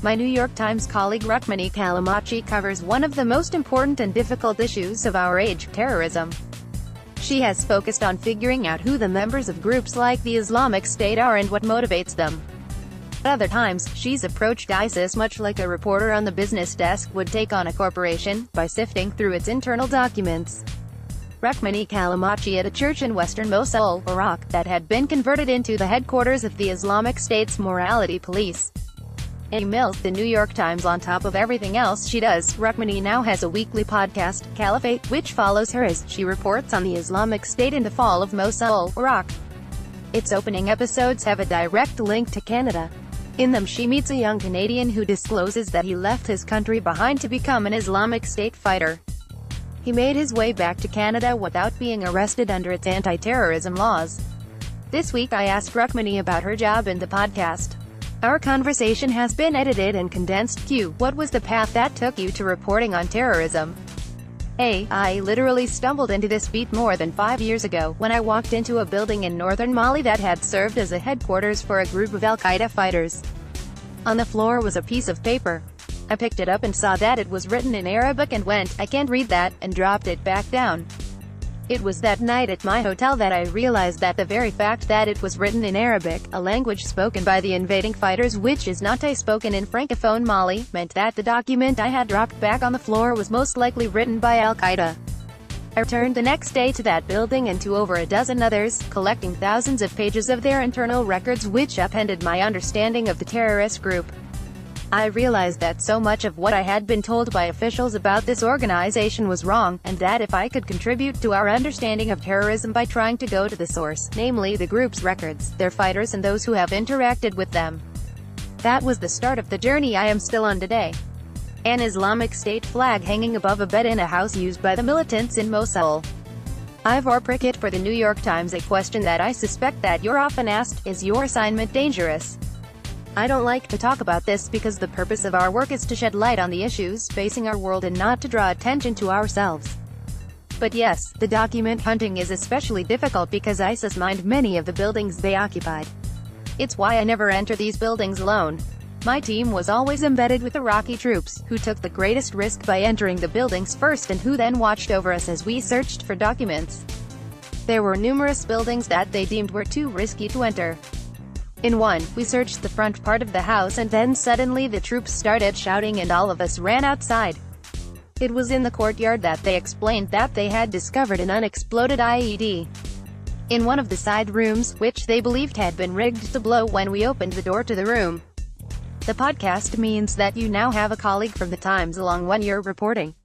My New York Times colleague Rukmini Callimachi covers one of the most important and difficult issues of our age, terrorism. She has focused on figuring out who the members of groups like the Islamic State are and what motivates them. At other times, she's approached ISIS much like a reporter on the business desk would take on a corporation, by sifting through its internal documents. Rukmini Callimachi at a church in western Mosul, Iraq, that had been converted into the headquarters of the Islamic State's morality police. Emails the New York Times. On top of everything else she does, Rukmini now has a weekly podcast, Caliphate, which follows her as she reports on the Islamic State and the fall of Mosul, Iraq. Its opening episodes have a direct link to Canada. In them she meets a young Canadian who discloses that he left his country behind to become an Islamic State fighter. He made his way back to Canada without being arrested under its anti-terrorism laws. This week I asked Rukmini about her job in the podcast. Our conversation has been edited and condensed. Q. What was the path that took you to reporting on terrorism? A. I literally stumbled into this beat more than 5 years ago, when I walked into a building in northern Mali that had served as a headquarters for a group of Al-Qaeda fighters. On the floor was a piece of paper. I picked it up and saw that it was written in Arabic and went, "I can't read that," and dropped it back down. It was that night at my hotel that I realized that the very fact that it was written in Arabic, a language spoken by the invading fighters which is not spoken in Francophone Mali, meant that the document I had dropped back on the floor was most likely written by Al-Qaeda. I returned the next day to that building and to over a dozen others, collecting thousands of pages of their internal records which upended my understanding of the terrorist group. I realized that so much of what I had been told by officials about this organization was wrong, and that if I could contribute to our understanding of terrorism by trying to go to the source, namely the group's records, their fighters and those who have interacted with them. That was the start of the journey I am still on today. An Islamic State flag hanging above a bed in a house used by the militants in Mosul. Ivor Prickett for the New York Times. A question that I suspect that you're often asked, is your assignment dangerous? I don't like to talk about this because the purpose of our work is to shed light on the issues facing our world and not to draw attention to ourselves. But yes, the document hunting is especially difficult because ISIS mined many of the buildings they occupied. It's why I never enter these buildings alone. My team was always embedded with Iraqi troops, who took the greatest risk by entering the buildings first and who then watched over us as we searched for documents. There were numerous buildings that they deemed were too risky to enter. In one, we searched the front part of the house and then suddenly the troops started shouting and all of us ran outside. It was in the courtyard that they explained that they had discovered an unexploded IED in one of the side rooms, which they believed had been rigged to blow when we opened the door to the room. The podcast means that you now have a colleague from the Times along when you're reporting.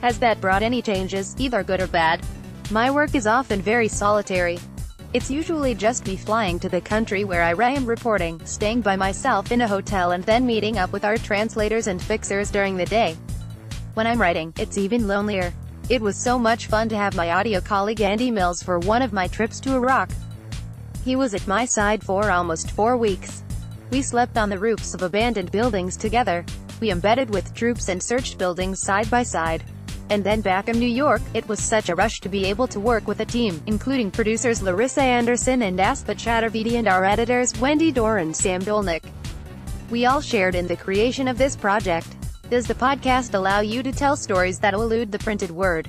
Has that brought any changes, either good or bad? My work is often very solitary. It's usually just me flying to the country where I am reporting, staying by myself in a hotel and then meeting up with our translators and fixers during the day. When I'm writing, it's even lonelier. It was so much fun to have my audio colleague Andy Mills for one of my trips to Iraq. He was at my side for almost 4 weeks. We slept on the roofs of abandoned buildings together. We embedded with troops and searched buildings side by side. And then back in New York, it was such a rush to be able to work with a team, including producers Larissa Anderson and Aspa Chaturvedi and our editors, Wendy Dorr and Sam Dolnick. We all shared in the creation of this project. Does the podcast allow you to tell stories that elude the printed word?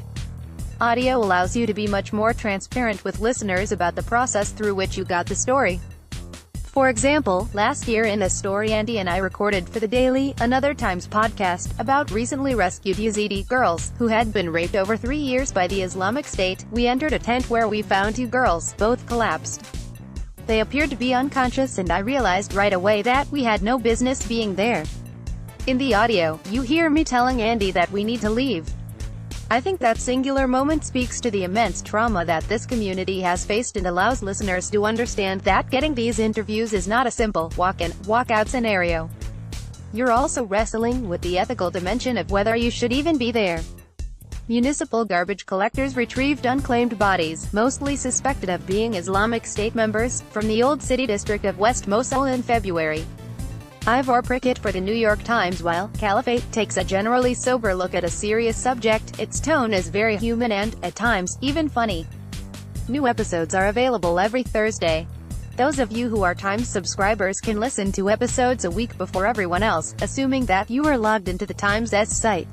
Audio allows you to be much more transparent with listeners about the process through which you got the story. For example, last year in a story Andy and I recorded for The Daily, another Times podcast, about recently rescued Yazidi girls, who had been raped over 3 years by the Islamic State, we entered a tent where we found 2 girls, both collapsed. They appeared to be unconscious and I realized right away that we had no business being there. In the audio, you hear me telling Andy that we need to leave. I think that singular moment speaks to the immense trauma that this community has faced and allows listeners to understand that getting these interviews is not a simple walk-in, walk-out scenario. You're also wrestling with the ethical dimension of whether you should even be there. Municipal garbage collectors retrieved unclaimed bodies, mostly suspected of being Islamic State members, from the old city district of West Mosul in February. Ivor Prickett for the New York Times. While Caliphate takes a generally sober look at a serious subject, its tone is very human and, at times, even funny. New episodes are available every Thursday. Those of you who are Times subscribers can listen to episodes a week before everyone else, assuming that you are logged into the Times' site.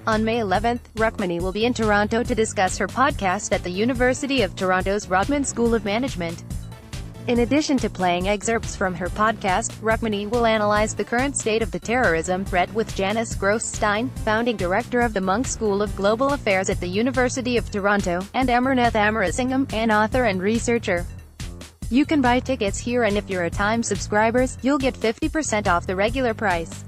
On May 11th, Rukmini will be in Toronto to discuss her podcast at the University of Toronto's Rotman School of Management. In addition to playing excerpts from her podcast, Rukmini will analyze the current state of the terrorism threat with Janice Gross-Stein, founding director of the Munk School of Global Affairs at the University of Toronto, and Amarnath Amarasingham, an author and researcher. You can buy tickets here, and if you're a Times subscriber, you'll get 50% off the regular price.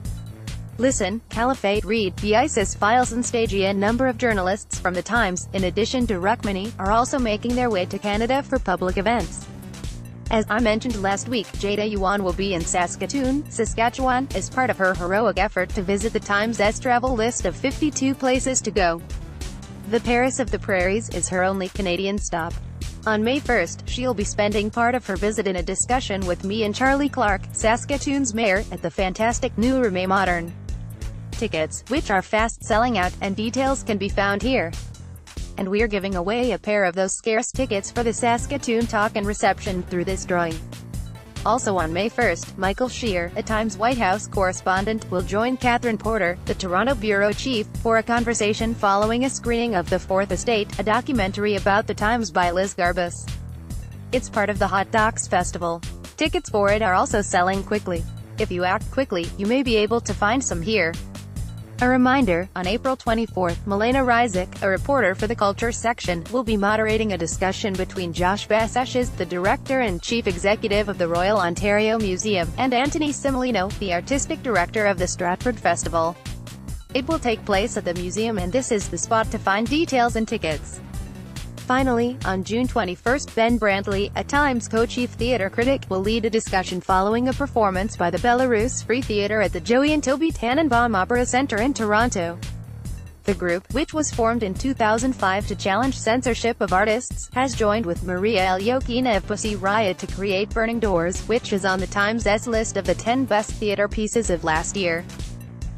Listen, Caliphate, read, the ISIS files and stage. A number of journalists from the Times, in addition to Rukmini, are also making their way to Canada for public events. As I mentioned last week, Jada Yuan will be in Saskatoon, Saskatchewan, as part of her heroic effort to visit the Times' travel list of 52 places to go. The Paris of the Prairies is her only Canadian stop. On May 1st, she'll be spending part of her visit in a discussion with me and Charlie Clark, Saskatoon's mayor, at the fantastic new Reme Modern. Tickets, which are fast selling out, and details can be found here. And we're giving away a pair of those scarce tickets for the Saskatoon talk and reception through this drawing. Also on May 1st, Michael Shear, a Times White House correspondent, will join Catherine Porter, the Toronto bureau chief, for a conversation following a screening of The Fourth Estate, a documentary about the Times by Liz Garbus. It's part of the Hot Docs Festival. Tickets for it are also selling quickly. If you act quickly, you may be able to find some here. A reminder, on April 24th, Milena Ryzik, a reporter for the Culture section, will be moderating a discussion between Josh Basseches, the director and chief executive of the Royal Ontario Museum, and Anthony Similino, the artistic director of the Stratford Festival. It will take place at the museum, and this is the spot to find details and tickets. Finally, on June 21st, Ben Brantley, a Times co-chief theatre critic, will lead a discussion following a performance by the Belarus Free Theatre at the Joey and Toby Tannenbaum Opera Centre in Toronto. The group, which was formed in 2005 to challenge censorship of artists, has joined with MariaElyokina of Pussy Riot to create Burning Doors, which is on the Times' list of the 10 best theatre pieces of last year.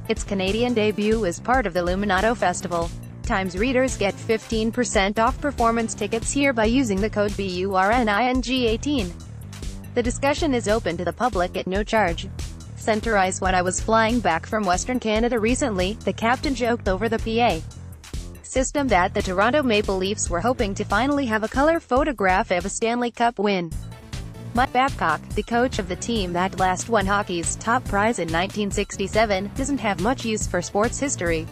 Its Canadian debut is part of the Luminato Festival. Times readers get 15% off performance tickets here by using the code BURNING18. The discussion is open to the public at no charge. Centerize. When I was flying back from Western Canada recently, the captain joked over the PA system that the Toronto Maple Leafs were hoping to finally have a color photograph of a Stanley Cup win. Mike Babcock, the coach of the team that last won hockey's top prize in 1967, doesn't have much use for sports history.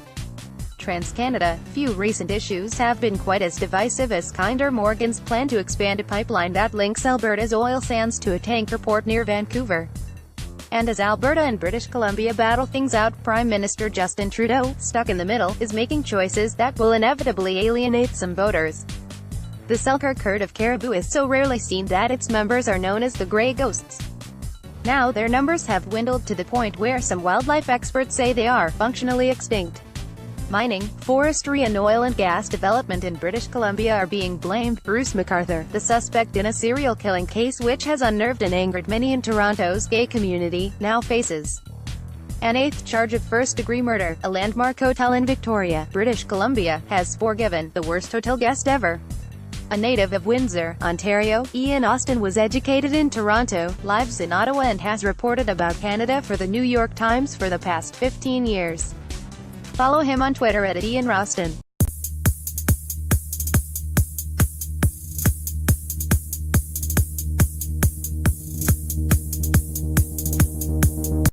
TransCanada, few recent issues have been quite as divisive as Kinder Morgan's plan to expand a pipeline that links Alberta's oil sands to a tanker port near Vancouver. And as Alberta and British Columbia battle things out, Prime Minister Justin Trudeau, stuck in the middle, is making choices that will inevitably alienate some voters. The Selkirk herd of caribou is so rarely seen that its members are known as the Grey Ghosts. Now their numbers have dwindled to the point where some wildlife experts say they are functionally extinct. Mining, forestry and oil and gas development in British Columbia are being blamed. Bruce McArthur, the suspect in a serial killing case which has unnerved and angered many in Toronto's gay community, now faces an 8th charge of first-degree murder. A landmark hotel in Victoria, British Columbia, has forgiven the worst hotel guest ever. A native of Windsor, Ontario, Ian Austin was educated in Toronto, lives in Ottawa and has reported about Canada for the New York Times for the past 15 years. Follow him on Twitter at @IanRoston.